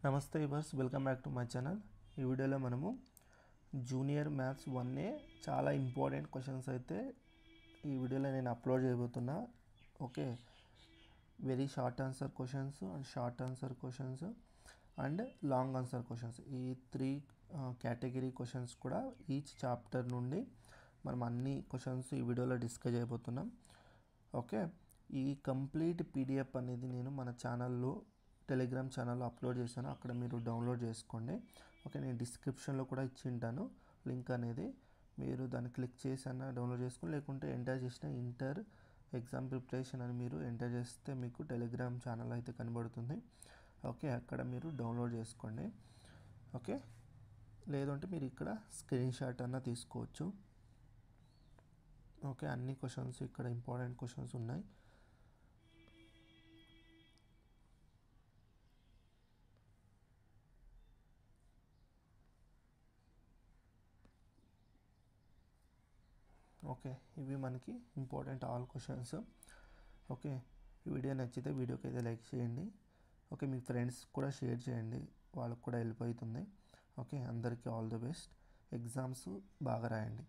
నమస్తే వర్స్ welcome back to my channel. ఈ వీడియోలో మనము జూనియర్ మ్యాథ్స్ 1A చాలా ఇంపార్టెంట్ క్వశ్చన్స్ అయితే ఈ వీడియోలో నేను అప్లోడ్ చేయబోతున్నా. Okay, very short answer questions and short answer questions and long answer questions, ఈ 3 కేటగిరీ క్వశ్చన్స్ కూడా ఈచ్ చాప్టర్ నుండి మనం అన్ని క్వశ్చన్స్ ఈ వీడియోలో డిస్కస్ చేయబోతున్నాం. ఓకే, ఈ కంప్లీట్ పీడిఎఫ్ అనేది నేను మన ఛానల్లో టెలిగ్రామ్ ఛానల్లో అప్లోడ్ చేశాను, అక్కడ మీరు డౌన్లోడ్ చేసుకోండి. ఓకే, నేను డిస్క్రిప్షన్లో కూడా ఇచ్చి ఉంటాను లింక్ అనేది, మీరు దాన్ని క్లిక్ చేసి అన్న డౌన్లోడ్ చేసుకుని, లేకుంటే ఎంటర్ చేసిన ఇంటర్ ఎగ్జామ్ ప్రిపరేషన్ అని మీరు ఎంటర్ చేస్తే మీకు టెలిగ్రామ్ ఛానల్ అయితే కనబడుతుంది. ఓకే, అక్కడ మీరు డౌన్లోడ్ చేసుకోండి. ఓకే, లేదంటే మీరు ఇక్కడ స్క్రీన్ షాట్ అన్న తీసుకోవచ్చు. ఓకే, అన్ని క్వశ్చన్స్ ఇక్కడ ఇంపార్టెంట్ క్వశ్చన్స్ ఉన్నాయి. ఓకే, ఇవి మనకి ఇంపార్టెంట్ ఆల్ క్వశ్చన్స్. ఓకే, ఈ వీడియో నచ్చితే వీడియోకి అయితే లైక్ చేయండి. ఓకే, మీ ఫ్రెండ్స్ కూడా షేర్ చేయండి, వాళ్ళకు కూడా హెల్ప్ అవుతుంది. ఓకే, అందరికీ ఆల్ ది బెస్ట్. ఎగ్జామ్స్ బాగా రాయండి.